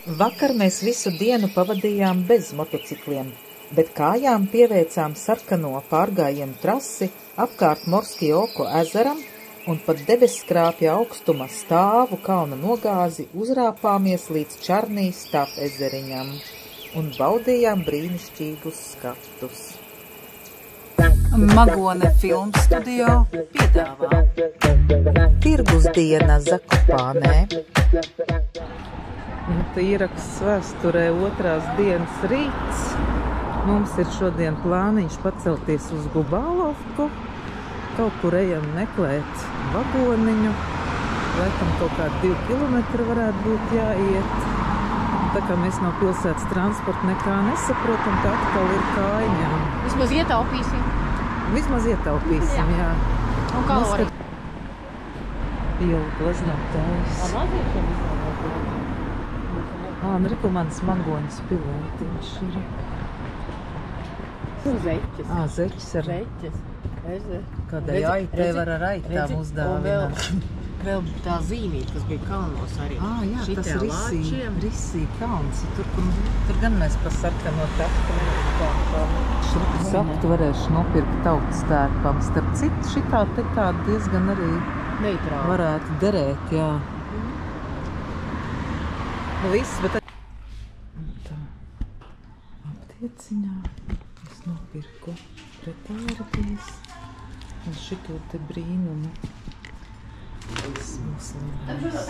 Vakar mēs visu dienu pavadījām bez motocikliem, bet kājām pieveicām sarkano pārgājienu trasi apkārt Morskijoko ezeram un pat debesskrāpja augstuma stāvu kalna nogāzi uzrāpāmies līdz Čarnīs tāpezeriņam un baudījām brīnišķīgus skatus. Magone filmu studio piedāvā Tirgus diena Zakopānē. Ieraksts vēsturē 2. dienas rīts. Mums ir šodien plāniņš pacelties uz Gubālovku. Kaut kur ejam meklēt vagoniņu. Laikam kaut kādi 2 kilometri varētu būt jāiet. Tā kā mēs no pilsētas transporta nekā nesaprotam, tā atkal ir kājņām. Vismaz ietaupīsim. Vismaz ietaupīsim, jā. Un kalori. Jau glaznotājs. Un reku mans magoņas pilētiņš ir. Zeķis. Zeķis ar... Zeķis. Kādai aitē var ar aitām uzdāvināt. Vēl tā zīmīt, kas bija kalnos arī. Jā, tas Risī kalns. Tur gan mēs pa sarkano taku nevarētu. Šrukas aktu varēšu nopirkt tautas tērpam. Starp citu, šitā te tāda diezgan arī neitrāli varētu derēt, jā. Viss, bet... Tā aptieciņā es nopirku pretārdies un šito te brīnumu. Es muslimās.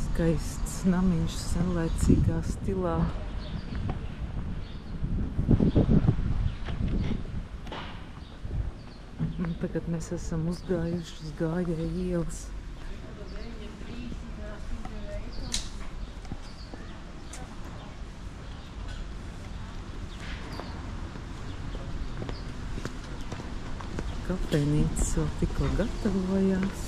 Skaists namiņš senlaicīgā stilā. Un tagad mēs esam uzgājuši uz Gājēju ielas. Kafejnīcas vēl tikko gatavojās.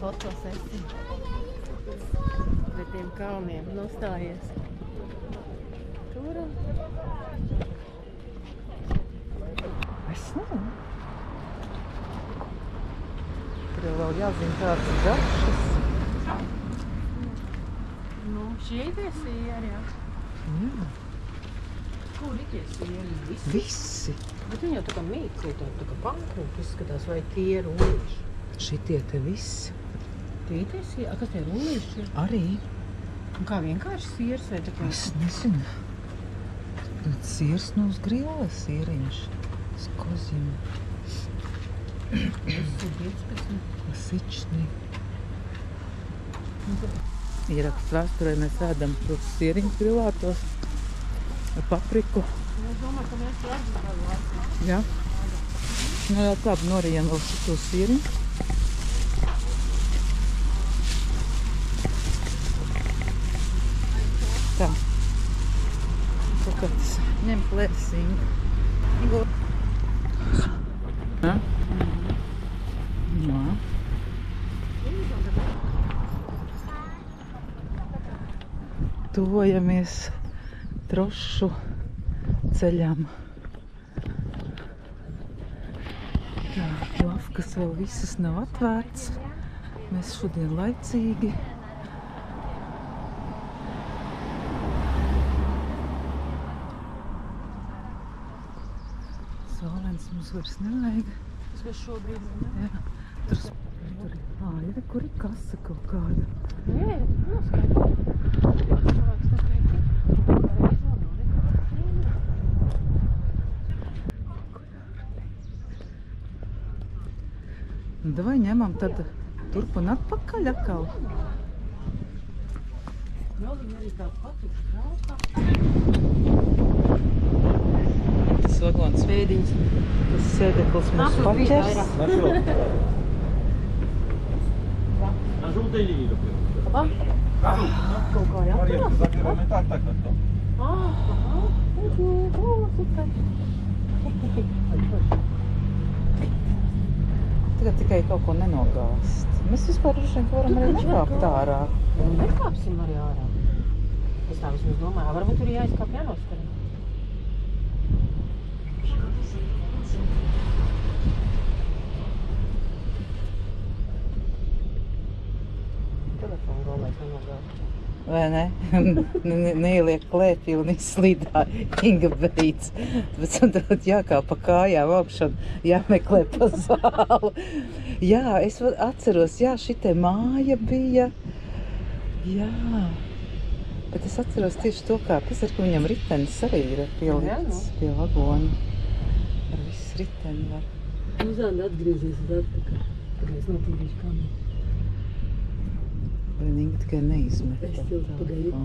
Fotosesija. Pret tiem kalniem nostājies. Tur. Es nezinu. Tur jau vēl jāzina kāds garšas. Nu, šie tie sieri, jā. Jā. Kuri tie sieri? Visi. Bet viņi jau tā kā mīkli, tā kā pankūki izskatās, vai tie ir rullīši? Šitie te visi. Tīties, kas tie rullīši ir? Arī. Un kā vienkārši siers vai tā kā? Es nezinu. Siers no uz grilla sieriņš. С козьим. Klasični. Ieraksts vēsturē mēs ēdam tos sieriņus grilētos ar papriku. Es domāju, ka mēs atzīstām. Jā. Nu, vēl labi norijam vēl šito sieriņu. Tā. Kaut kāds ņem plēsiņu. Ja? Jā. Tuvojamies trošu ceļam. Tā, lafkas vēl visas nav atvērts. Mēs šodien laicīgi. Saulēns mums vairs nevajag. Tas mēs šobrīd Jā, tur ir, kur ir kasa kaut kāda. Nē, noskaidro. Cilvēks noskaidro. Nu, davai ņemam tad turp un atpakaļ atkal. Jā, viņi arī tā patīk krāsā. Tas vagons Pēdiņas. tas sēdeklis mums paķers. Na żółtej linii dopiero. Kaut kā jāturās. Zakieramy tak. Super. Tagad tikai kaut ko nenogāst. Mēs vispār droši vien varam arī nekāpt ārā. Nekāpsim arī ārā. Es tā vismaz domāju, varbūt tur jāizkāp jānoskarī. Telefonu galvais nenogāst. Vai ne? Neieliek klēpī un izslīdā Inga beidz. Bet tad jākāp pa kājām augšā, jāmeklē pa zālu. Jā, es atceros, jā, šitie māja bija. Jā. Bet es atceros tieši to kāpēc, ar ko viņam ritenis arī ir pielikts pie vagona. Ar viss riteni var. Uzāni atgriezies uz atpakaļ. Tad es notīrīšu kameru. Vai Inga tikai neizmet. Es tev pagaidu.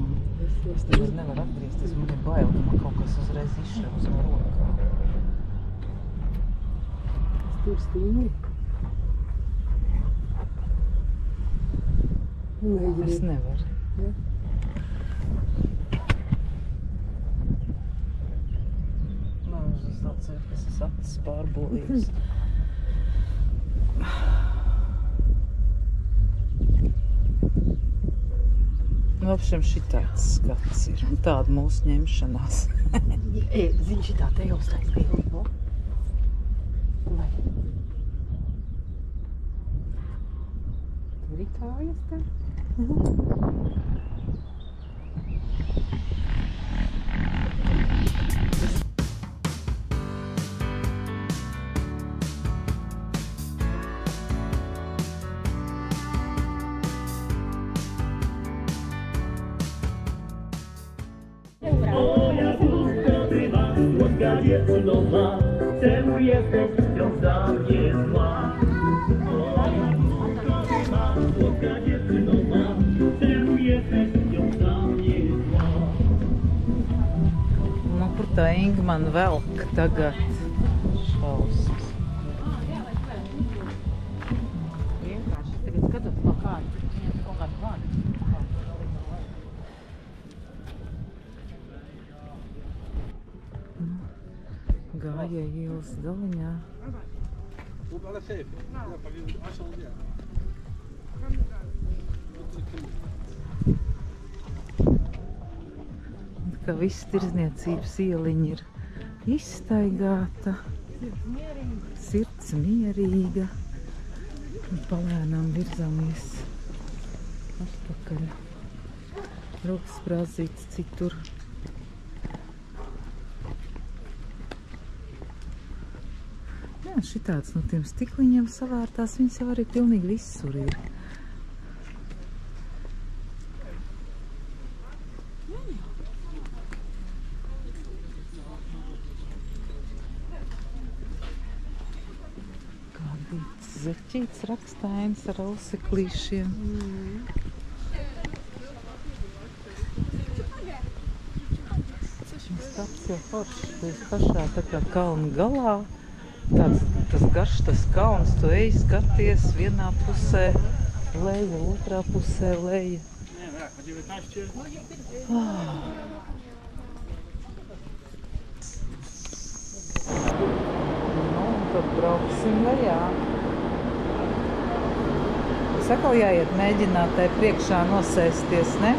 Es nemaz nevaru atgriezties, man ir bail, ka man kaut kas uzreiz izšļaus no rokā. Tur stingri. Es nevaru. Ja. Man uz tāds ir, kas es acis pārbūlījums. Nu, apšiem šitāds skats ir. Tāda mūsu ņemšanās. Zini, šitā te jau stājas pilni, no? Vai? Tur ir kājas te? Słodka dziewczyno ma, czemu jesteś wciąż dla mnie zła? Słodka dziewczyno ma, czemu jesteś wciąż dla mnie zła? Nu, kur tā Inga man velk tagad? Šausmas. Vienkārši tagad skatot no kādu. Viņam kaut kādu vārdu. Gāja ielas galiņā. Mów ale safe. Ja powiem 10 dni. Kā viss tirdzniecības ieliņa ir izstaigāta. Sirds mierīga. Un palēnām virzāmies atpakaļ. Rokas sprāzīts citur. Jā, šitāds no tiem stikliņiem savārtās, viņas jau arī pilnīgi visur ir. zeķīts rakstains ar auseklīšiem. Taps jau foršs, tu esi pašā tā kā kalna galā. Tas garš, tas kalns, tu ej skaties vienā pusē leja, otrā pusē leja. Un tad brauksim lejā. Es atkal jāiet mēģināt tai priekšā nosēsties, ne?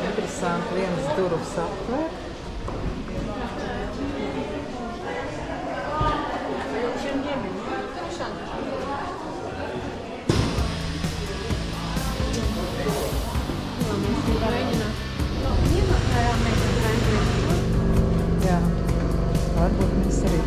Interesanti, vienas durvis atvērt. Jā, varbūt mēs arī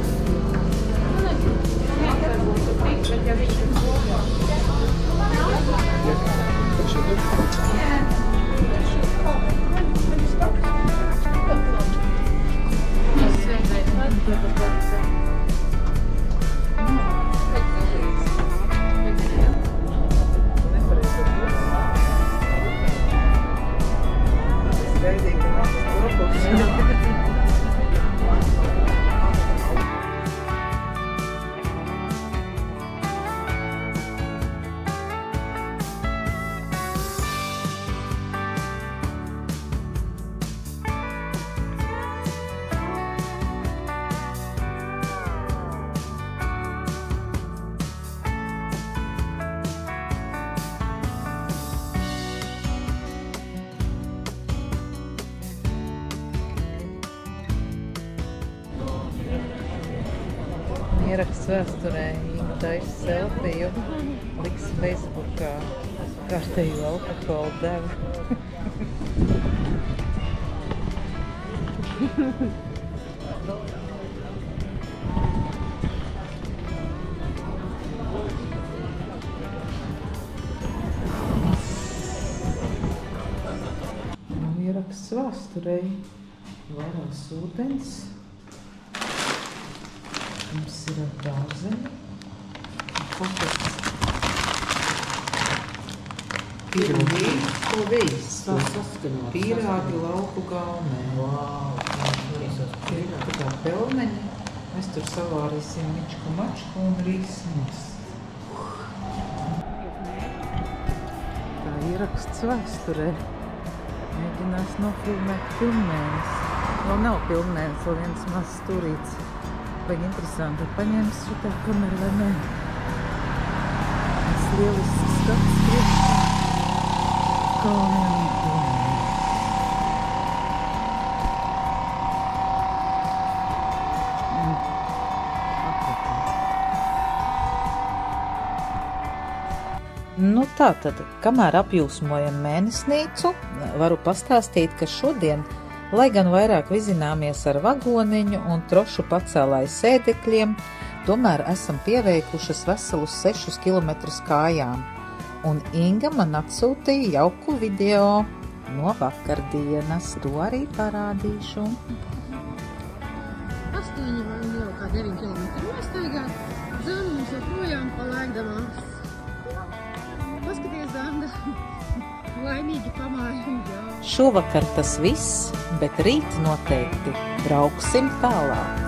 ieraksts vēsturē, Inga taisa selfiju, liks Facebookā kārtēju alkoholu devu. Ieraksts vēsturē, varās ūdens. Mums ir dārzeņi, pīrāgi lauku galmē. Tā kā pelmeņi. Mēs tur savārīsim mičku mačku un rīsmus. Tā ieraksts vēsturē. Mēģinās nofilmēt pilnmēnes. Vēl nav pilnmēnes, vēl viens mazs turīts. Vajag interesanti, paņēmis šitā kameru vai nē. Tas lielisks skats priekšā. Kalniem un pilniem. Nu tātad, kamēr apjūsmojam mēnesnīcu, varu pastāstīt, ka šodien, lai gan vairāk vizināmies ar vagoniņu un trošu pacēlāju sēdekļiem, tomēr esam pieveikušas veselus 6 kilometrus kājām. Un Inga man atsūtīja jauku video no vakardienas. To arī parādīšu. 8 vai jau kā 9 kilometri nostaigāt. Zana mums joprojām palaidamās. Paskaties, Zanda. Laimīgi pamājam, jā. Šovakar tas viss, bet rīt noteikti brauksim tālāk.